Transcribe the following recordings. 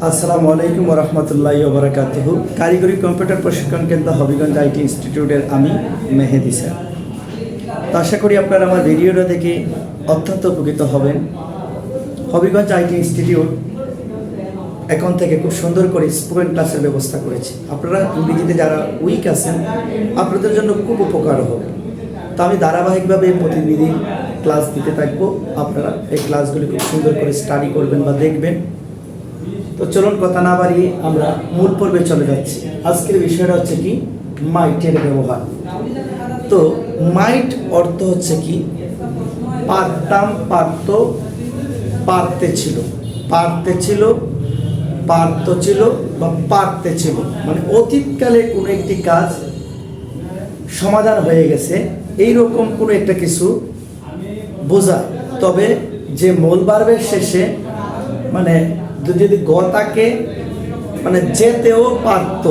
আসসালামু আলাইকুম ওয়া রাহমাতুল্লাহি ওয়া বারাকাতুহু। কারিগরি কম্পিউটার প্রশিক্ষণ কেন্দ্র হবিগঞ্জ আইটি ইনস্টিটিউটের আমি মেহেদি স্যার। তো আশা করি আপনারা আমার ভিডিওটা দেখে অত্যন্ত উপকৃত হবেন। হবিগঞ্জ আইটি ইনস্টিটিউট এখন থেকে খুব সুন্দর করে স্পোকেন ক্লাসের ব্যবস্থা করেছে। আপনারা ইংরেজিতে যারা উইক আছেন আপনাদের জন্য খুব উপকার হবে। তো আমি ধারাবাহিকভাবে প্রতিদিন ক্লাস দিতে থাকবো। আপনারা এই ক্লাসগুলি খুব সুন্দর করে স্টাডি করবেন বা দেখবেন। তো চলুন কথা না বাড়িয়ে আমরা মূল পর্বে চলে যাচ্ছি। আজকের বিষয়টা হচ্ছে কি মাইটের ব্যবহার। তো মাইট অর্থ হচ্ছে কি পারতাম, পারত, পারতে ছিল, পারতে ছিল, পারত ছিল বা পারতে ছিল, মানে অতীতকালে কোনো একটি কাজ সমাধান হয়ে গেছে এইরকম কোনো একটা কিছু বোঝায়। তবে যে মূল ভার্বের শেষে মানে যদি গতাকে মানে যেতেও পারত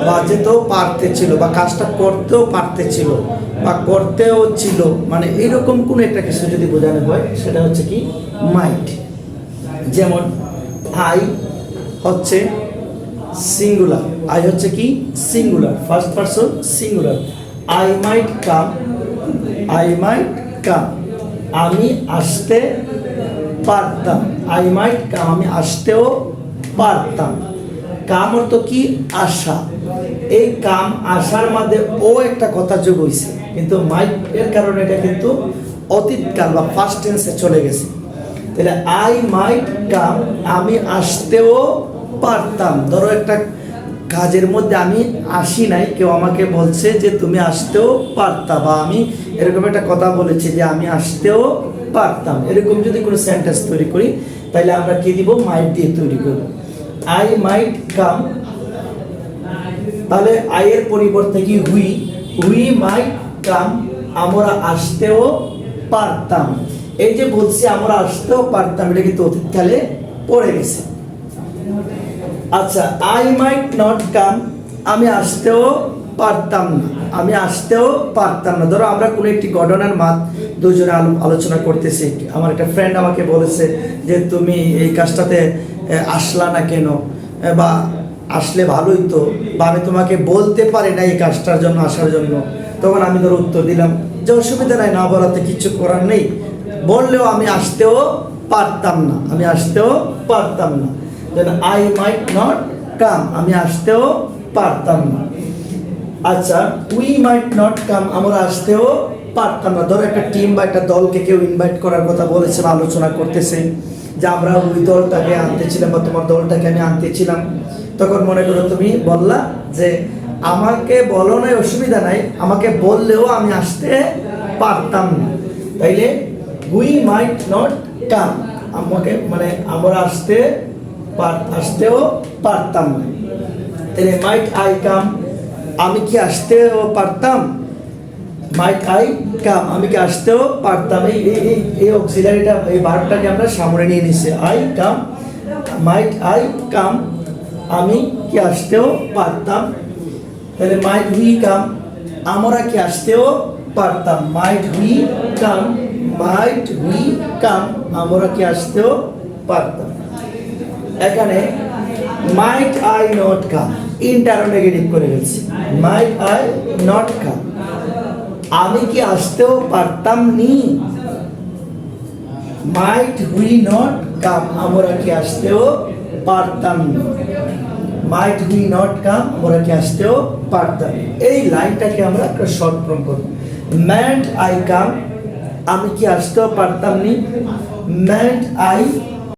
বা যেতেও পারতে ছিল বা কাজটা করতেও পারতে ছিল বা করতেও ছিল, মানে এইরকম কোনো একটা কিছু যদি বোঝানো হয় সেটা হচ্ছে কি মাইট। যেমন আই হচ্ছে সিঙ্গুলার, আই হচ্ছে কি singular, first person singular. I might come, I might come, আমি আসতে পারতাম, আই মাইট কাম, আমি আসতেও পারতাম। কাম অর্থ কি আসা, এই কাম আসার মধ্যে ও একটা কথা যোগ হয়েছে, কিন্তু মাইট এর কারণে এটা কিন্তু অতীতকাল বা ফার্স্ট টেন্সে চলে গেছে। তাহলে আই মাইট কাম, আমি আসতেও পারতাম। ধরো একটা কাজের মধ্যে আমি আসি নাই, কেউ আমাকে বলছে যে তুমি আসতেও পারতা, বা আমি এরকম একটা কথা বলেছি যে আমি আসতেও পারতাম। এরকম যদি কোনো সেন্টেন্স তৈরি করি তাহলে আমরা কি দিব, মাইট দিয়ে তৈরি করব। আই মাইট কাম, তাহলে আই এর পরিবর্তে কি হুই, হুই মাইট কাম, আমরা আসতেও পারতাম। এই যে বলছি আমরা আসতেও পারতাম, এটা কিন্তু অতীতকালে পড়ে গেছে। আচ্ছা, আই মাইট নট কাম, আমি আসতেও পারতাম না, আমি আসতেও পারতাম না। ধরো আমরা কোনো একটি ঘটনার দুজনে আলোচনা করতেছি, আমার একটা ফ্রেন্ড আমাকে বলেছে যে তুমি এই কাজটাতে আসলা না কেন, বা আসলে ভালোই তো, বা আমি তোমাকে বলতে পারি না এই কাজটার জন্য আসার জন্য। তখন আমি ধরো উত্তর দিলাম যে অসুবিধা নাই, না বলাতে কিছু করার নেই, বললেও আমি আসতেও পারতাম না, আমি আসতেও পারতাম না। আই মাইট নট কাম, আমি আসতেও পারতাম না। আচ্ছা, উই মাইট নট কাম, আমরা আসতেও পারতাম না। ধরো একটা টিম বা একটা দলকে কেউ ইনভাইট করার কথা বলেছে বা আলোচনা করতেছে যে আমরা ওই দলটাকে আনতেছিলাম বা তোমার দলটাকে আমি আনতেছিলাম। তখন মনে করো তুমি বললা যে আমাকে বলো নাই, অসুবিধা নাই, আমাকে বললেও আমি আসতে পারতাম না। তাইলে উই মাইট নট কাম, আমাকে মানে আমরা আসতেও পারতাম না। তাহলে মাইট আই কাম, আমি কি আসতেও পারতাম, মাইট আই কাম, আমি কি আসতেও পারতাম। এই অক্সিলারিটা, এই ভার্বটাকে আমরা সামনে নিয়ে নিছি। I come, might I come, আমি কি আসতেও পারতাম। তাহলে মাইট হুই কাম, আমরা কি আসতেও পারতাম, মাইট হুই কাম, মাইট হুই কাম, আমরা কি আসতেও পারতাম। এখানে might I not come, interro negative করে ফেলছি। মাইট আই নট কাম, আমি কি আসতেও পারতাম নি। মাইট হুই নট কাম, আমরা কি আসতেও পারতাম না। মাইট হুই নট কাম, আমরা কি আসতেও পারতাম। এই লাইনটাকে আমরা একটা শর্ট ফর্ম করব। মাইট আই কাম, আমি কি আসতেও পারতাম নি। Might I